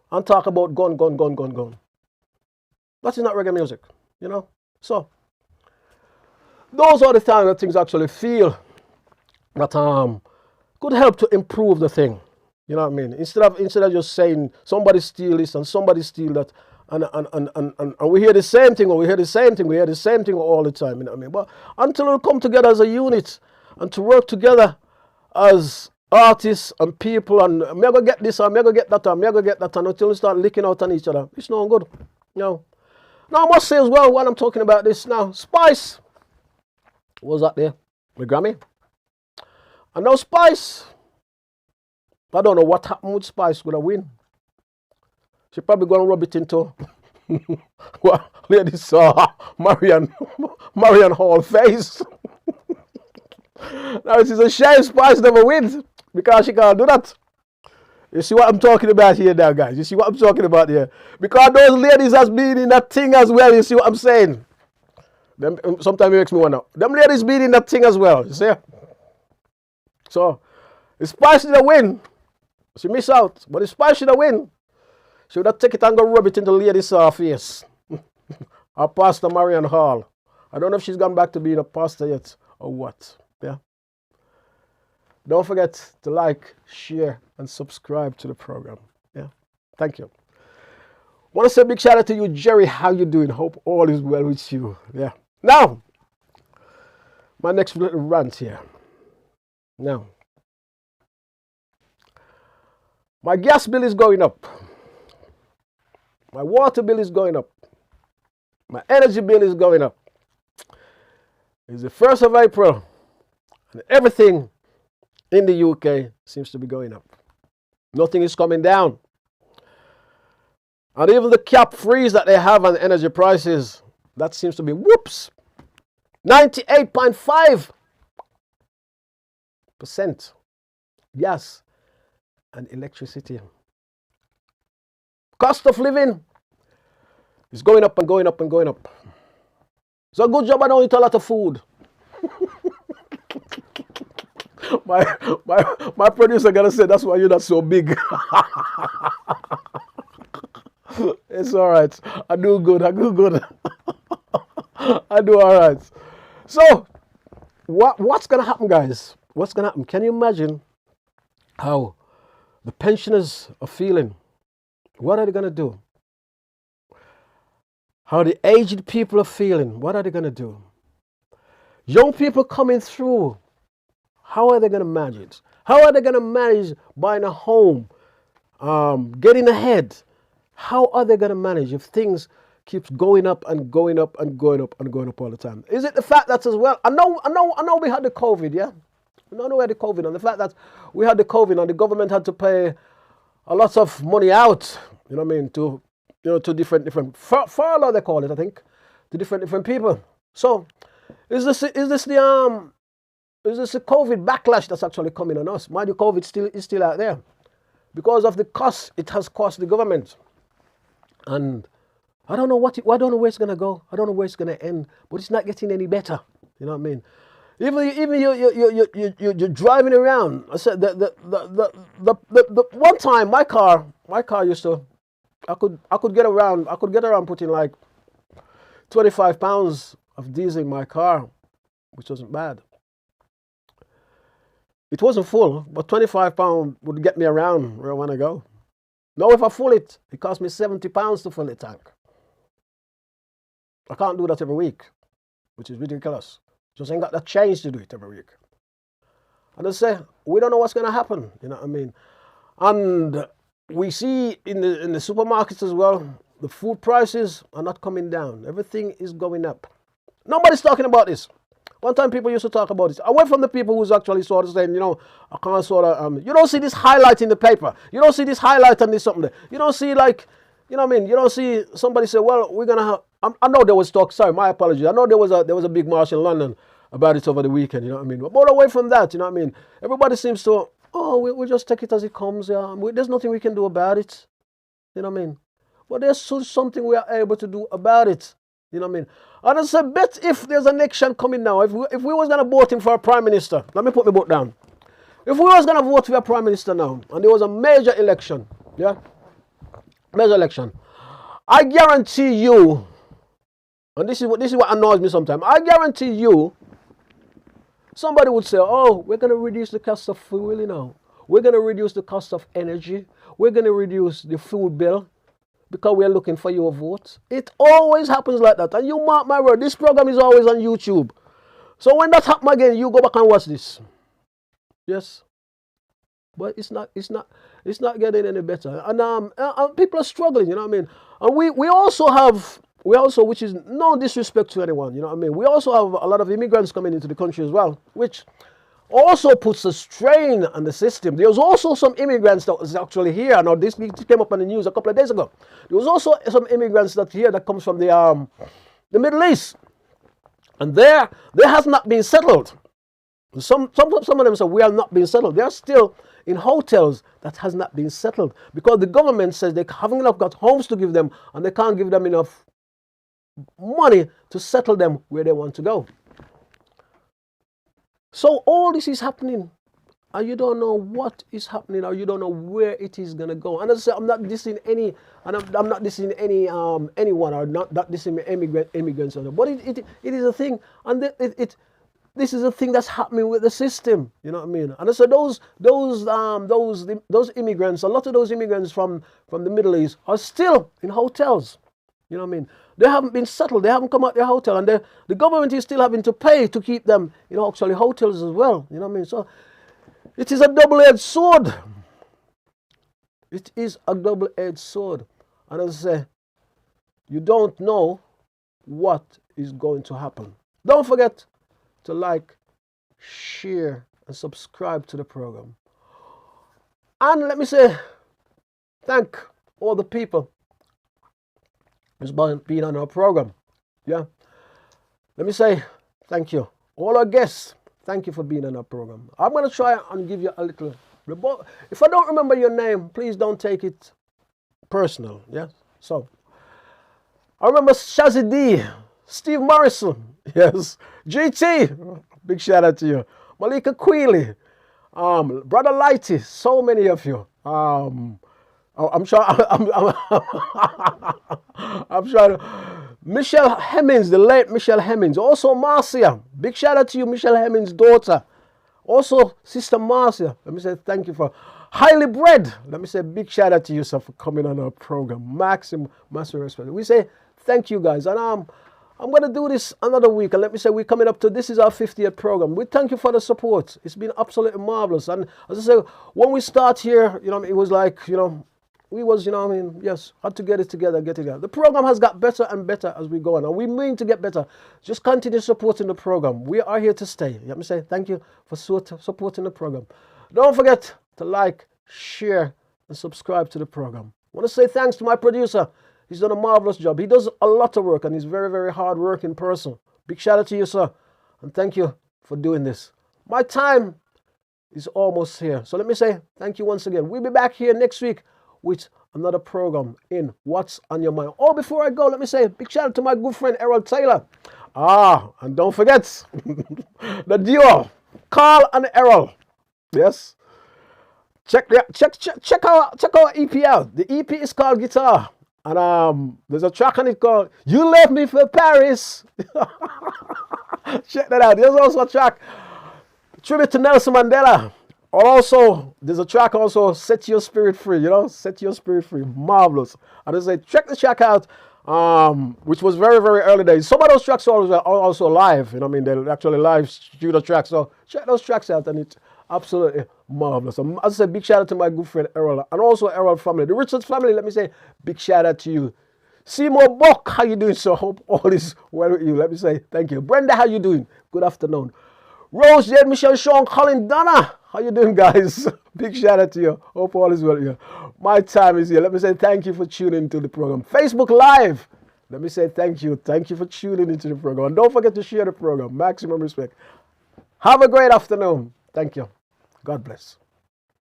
And talk about gun. That is not reggae music. You know? So, those are the times that things actually feel that could help to improve the thing. You know what I mean? Instead of just saying somebody steal this and somebody steal that, and we hear the same thing, or we hear the same thing all the time. You know what I mean? But until we come together as a unit and to work together as artists and people, and I'm gonna get this, I'm gonna get that, I'm gonna get that, and until we start licking out on each other, it's not good. You know. Now I must say as well, while I'm talking about this now, Spice was that there with Grammy. And now Spice, I don't know what happened with Spice with a win. She probably gonna rub it into what lady saw Marian Hall face. Now it's a shame Spice never wins because she can't do that. You see what I'm talking about here now, guys? You see what I'm talking about here? Because those ladies has been in that thing as well. You see what I'm saying? Sometimes it makes me wonder. Them ladies been in that thing as well. You see? So, if Spice did a win, she miss out. But if Spice should have win, she would have take it and go rub it in the lady's face. Our pastor Marian Hall. I don't know if she's gone back to being a pastor yet or what. Yeah. Don't forget to like, share, and subscribe to the program. Yeah. Thank you. Want to say a big shout out to you, Jerry. How you doing? Hope all is well with you. Yeah. Now, my next little rant here. Now, my gas bill is going up. My water bill is going up. My energy bill is going up. It's the 1st of April, and everything in the UK seems to be going up. Nothing is coming down. And even the cap freeze that they have on energy prices, that seems to be, whoops, 98.5% gas and electricity. Cost of living is going up and going up and going up. It's a good job I don't eat a lot of food. my producer gonna say that's why you're not so big. It's all right. I do good. I do good. I do all right. So, what's gonna happen, guys? What's gonna happen? Can you imagine how the pensioners are feeling? What are they gonna do? How the aged people are feeling? What are they gonna do? Young people coming through. How are they gonna manage? How are they gonna manage buying a home, getting ahead? How are they going to manage if things keeps going up and going up and going up and going up all the time? Is it the fact that as well? I know we had the COVID, yeah. I know we had the COVID, and the fact that we had the COVID and the government had to pay a lot of money out. You know what I mean? To different furlough they call it, I think, to different people. So, is this the COVID backlash that's actually coming on us? Mind you, COVID is still out there because of the cost it has cost the government. And I don't know where it's gonna go. I don't know where it's gonna end. But it's not getting any better. You know what I mean? Even you're driving around. I said the one time my car used to, I could get around putting like 25 pounds of diesel in my car, which wasn't bad. It wasn't full, but 25 pounds would get me around where I want to go. Now if I full it costs me 70 pounds to fill the tank. I can't do that every week, which is ridiculous. Just ain't got the change to do it every week. And I say, we don't know what's going to happen, you know what I mean? And we see in the supermarkets as well, the food prices are not coming down. Everything is going up. Nobody's talking about this. One time people used to talk about this. Away from the people who's actually sort of saying, I can't sort of, you don't see this highlight in the paper. You don't see this highlight and this something there. You don't see like, you know what I mean? You don't see somebody say, well, we're going to have, I know there was talk, sorry, my apologies. I know there was a big march in London about it over the weekend, you know what I mean? But away from that, you know what I mean? Everybody seems to, we'll just take it as it comes. Yeah. There's nothing we can do about it. You know what I mean? But there's something we are able to do about it. You know what I mean? And I said, bet if there's an election coming now, if we was going to vote him for a prime minister, let me put my book down. If we was going to vote for a prime minister now, and there was a major election, yeah? Major election. I guarantee you, and this is what annoys me sometimes, I guarantee you, somebody would say, we're going to reduce the cost of fuel, you know. We're going to reduce the cost of energy. We're going to reduce the food bill. Because we are looking for your vote. It always happens like that. And you mark my word, this program is always on YouTube. So when that happens again, you go back and watch this. Yes. But it's not getting any better. And people are struggling, you know what I mean? And we also, which is no disrespect to anyone, you know what I mean? We also have a lot of immigrants coming into the country as well, which also puts a strain on the system. There was also some immigrants that was actually here. Now this came up on the news a couple of days ago. There was also some immigrants that comes from the Middle East, and they has not been settled. Some of them say we have not been settled. They are still in hotels that has not been settled because the government says they haven't got homes to give them, and they can't give them enough money to settle them where they want to go. So all this is happening, and you don't know what is happening, or you don't know where it is gonna go. And as I say, I'm not dissing any, and I'm not dissing anyone, or not dissing immigrants, but it is a thing, and this is a thing that's happening with the system. You know what I mean? And so those immigrants, a lot of those immigrants from the Middle East are still in hotels. You know what I mean? They haven't been settled. They haven't come out their hotel, and the government is still having to pay to keep them, actually hotels as well. You know what I mean? So it is a double-edged sword. It is a double-edged sword. And as I say, you don't know what is going to happen. Don't forget to like, share, and subscribe to the program. And let me say, thank all the people who's been on our program. Yeah. Let me say thank you. All our guests, thank you for being on our program. I'm going to try and give you a little. If I don't remember your name, please don't take it personal. Yeah. So, I remember Shazzy D, Steve Morrison, yes, GT, big shout out to you, Malika Queely, Brother Lighty, so many of you. I'm trying. I'm trying to. Michelle Hemmings, the late Michelle Hemmings, also Marcia. Big shout out to you, Michelle Hemmings' daughter. Also, Sister Marcia. Let me say thank you for Highly Bred. Let me say big shout out to you, sir, for coming on our program. Massive respect. We say thank you, guys, and I'm going to do this another week, and let me say we're coming up to, this is our 50th program. We thank you for the support. It's been absolutely marvelous. And as I say, when we start here, it was like, we was, yes, had to get it together. The program has got better and better as we go on, and we mean to get better. Just continue supporting the program. We are here to stay. Let me say thank you for supporting the program. Don't forget to like, share, and subscribe to the program. I want to say thanks to my producer. He's done a marvelous job. He does a lot of work, and he's a very, very hard-working person. Big shout out to you, sir, and thank you for doing this. My time is almost here, so let me say thank you once again. We'll be back here next week with another program in What's on Your Mind. Oh, before I go, let me say a big shout out to my good friend Errol Taylor. And don't forget the duo, Carl and Errol. Yes. Check our EP out. The EP is called Guitar. And there's a track on it called You Left Me for Paris. Check that out. There's also a track, tribute to Nelson Mandela. Also, there's a track also, Set Your Spirit Free, Set Your Spirit Free. Marvelous. And I say, check the track out, which was very, very early days. Some of those tracks are also live, they're actually live studio tracks. So check those tracks out, and it's absolutely marvelous. As I said, big shout out to my good friend Errol, and also Errol family. The Richards family, let me say, big shout out to you. Seymour Buck, how you doing? So hope all is well with you. Let me say thank you. Brenda, how you doing? Good afternoon. Rose, Jade, Michelle, Sean, Colin, Donna, how you doing, guys? Big shout out to you. Hope all is well with you. My time is here. Let me say thank you for tuning into the program. Facebook Live, let me say thank you. Thank you for tuning into the program. And don't forget to share the program. Maximum respect. Have a great afternoon. Thank you. God bless.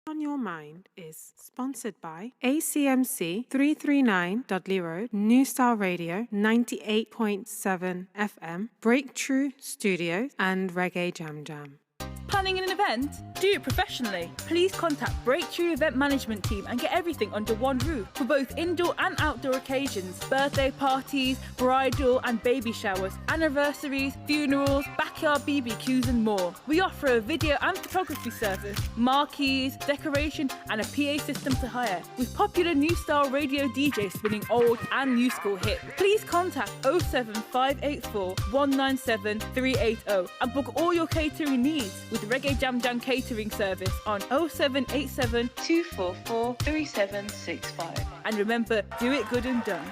On Your Mind is sponsored by ACMC 339.0, New Style Radio 98.7 FM, Breakthrough Studios, and Reggae Jam Jam. Planning an event? Do it professionally. Please contact Breakthrough Event Management Team and get everything under one roof for both indoor and outdoor occasions, birthday parties, bridal and baby showers, anniversaries, funerals, backyard BBQs and more. We offer a video and photography service, marquees, decoration and a PA system to hire, with popular New Style Radio DJs spinning old and new school hits. Please contact 07584 197 380 and book all your catering needs with Reggae Jam Jam catering service on 0787 244 3765. And remember, do it good and done.